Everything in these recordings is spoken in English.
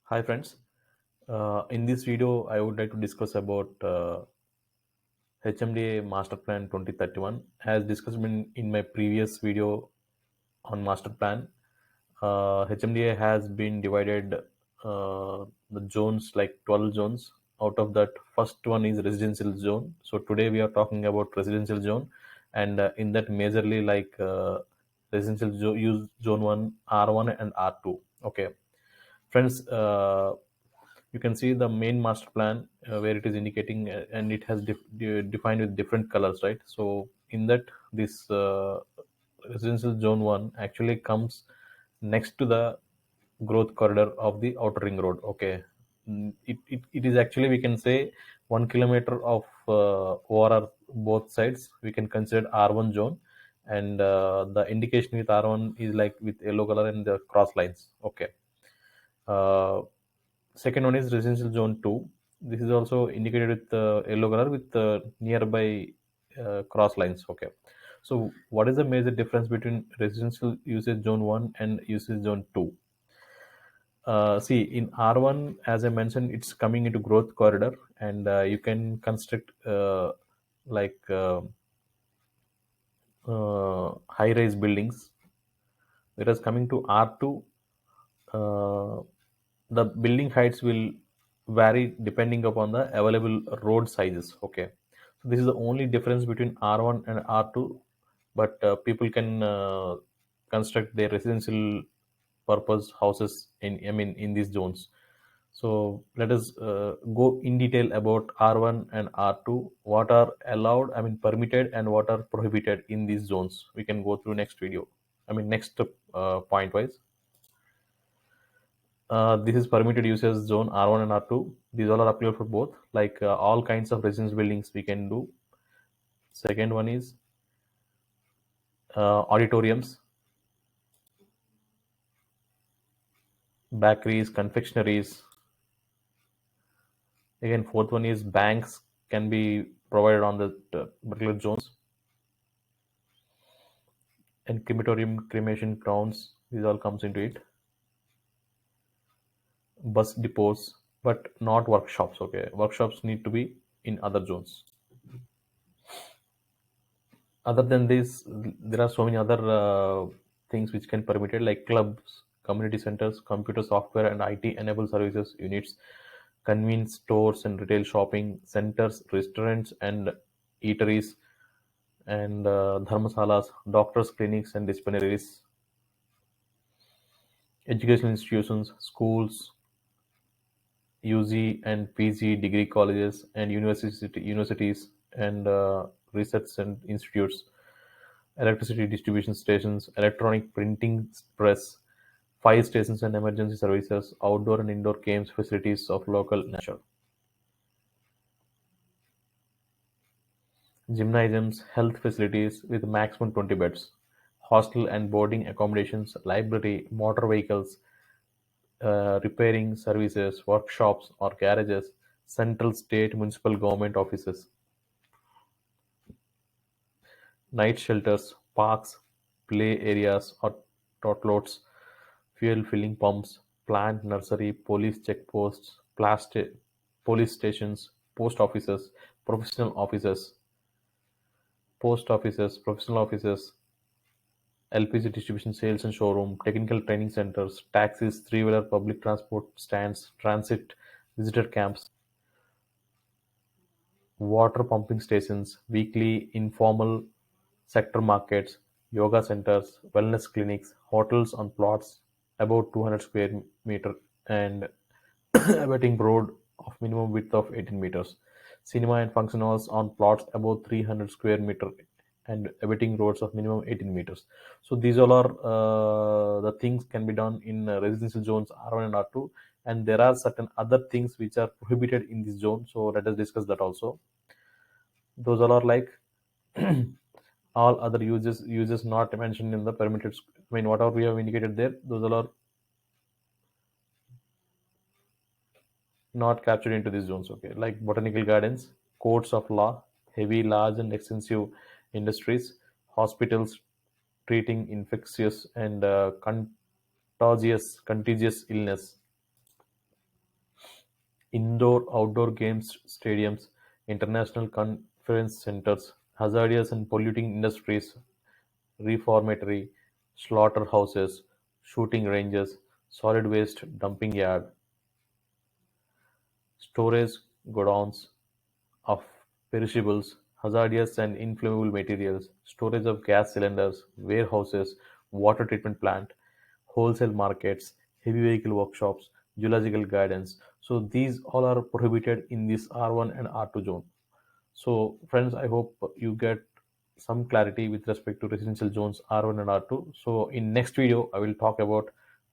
Hi friends, in this video I would like to discuss about HMDA Master Plan 2031. As discussed in my previous video on Master Plan, HMDA has been divided the zones like 12 zones. Out of that, first one is residential zone. So today we are talking about residential zone, and in that majorly residential use zone 1, R1 and R2. Okay, friends, you can see the main master plan where it is indicating and it has defined with different colors, right? So in that, this residential zone 1 actually comes next to the growth corridor of the outer ring road. Okay. It is actually, we can say, 1 kilometer of ORR both sides we can consider R1 zone, and the indication with R1 is like with yellow color and the cross lines. Okay. uh, Second one is residential zone 2. This is also indicated with yellow color with nearby cross lines. Okay. So what is the major difference between residential usage zone 1 and usage zone 2? See, in R1, as I mentioned, it's coming into growth corridor, and you can construct like high-rise buildings. Whereas coming to R2, uh, the building heights will vary depending upon the available road sizes. Okay, so this is the only difference between R1 and R2, but people can construct their residential purpose houses in these zones. So let us go in detail about R1 and R2, what are allowed, permitted, and what are prohibited in these zones. We can go through next video. Next point wise. This is permitted uses zone R1 and R2. These all are applicable for both, like all kinds of residence buildings we can do. Second one is auditoriums, bakeries, confectionaries. Again, fourth one is banks can be provided on the particular zones, and crematorium, cremation grounds. These all comes into it. Bus depots, but not workshops. Okay, workshops need to be in other zones. Other than this, there are so many other things which can permit it, like clubs, community centers, computer software and IT enabled services units, convenience stores and retail shopping centers, restaurants and eateries, and dharmasalas, doctors clinics and dispensaries, educational institutions, schools, UG and PG degree colleges and universities, and research and institutes, electricity distribution stations, electronic printing press, fire stations and emergency services, outdoor and indoor games facilities of local nature, gymnasiums, health facilities with maximum 20 beds, hostel and boarding accommodations, library, motor vehicles, repairing services, workshops or garages, central, state, municipal government offices, night shelters, parks, play areas or totlets, fuel filling pumps, plant nursery, police checkposts, police stations, professional offices, professional offices, LPG distribution sales and showroom, technical training centers, taxis, three-wheeler public transport stands, transit, visitor camps, water pumping stations, weekly informal sector markets, yoga centers, wellness clinics, hotels on plots about 200 square meter and abutting road of minimum width of 18 meters, cinema and function halls on plots above 300 square meter and abutting roads of minimum 18 meters. So these all are the things can be done in residential zones R1 and R2, and there are certain other things which are prohibited in this zone. So let us discuss that also. Those all are like all other uses not mentioned in the permitted. Whatever we have indicated there, those all are not captured into these zones. Okay, like botanical gardens, courts of law, heavy, large, and extensive industries, hospitals treating infectious and contagious illness, indoor outdoor games stadiums, international conference centers, hazardous and polluting industries, reformatory, slaughterhouses, shooting ranges, solid waste dumping yard, storage godowns of perishables, hazardous and inflammable materials, storage of gas cylinders, warehouses, water treatment plant, wholesale markets, heavy vehicle workshops, geological gardens. So these all are prohibited in this R1 and R2 zone. So, friends, I hope you get some clarity with respect to residential zones R1 and R2. So, in next video, I will talk about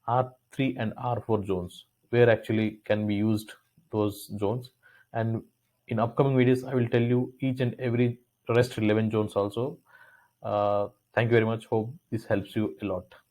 R3 and R4 zones, where actually can be used those zones. And in upcoming videos, I will tell you each and every rest 11 zones also. Thank you very much. Hope this helps you a lot.